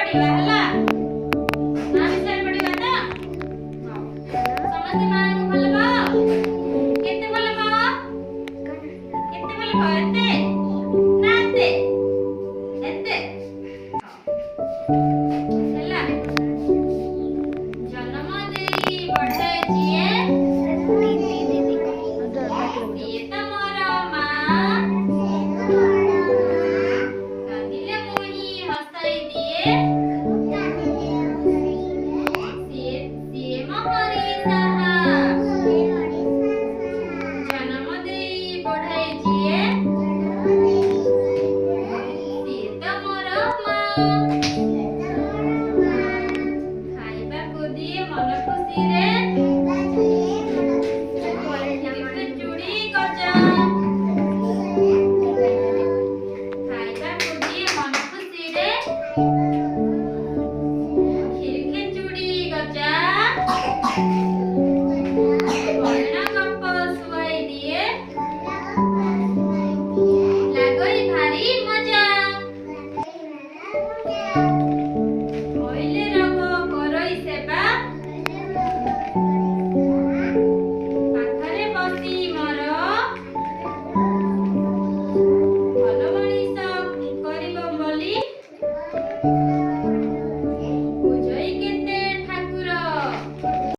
पढ़िबा हला ना विषय पढ़िबा ना समझ में आए भल पाओ केते भल पाओ एते ना एते हला जन्म देई बढ़े जिए ये तमरा मां कांदिले मोही हसाई दिए सिए महरी साहा जन्म देई बढ़े जिए ये तमरा मां खाइबा को दिए मन खुशी रे चूड़ी गजा खाइबा को दिए मन खुशी रे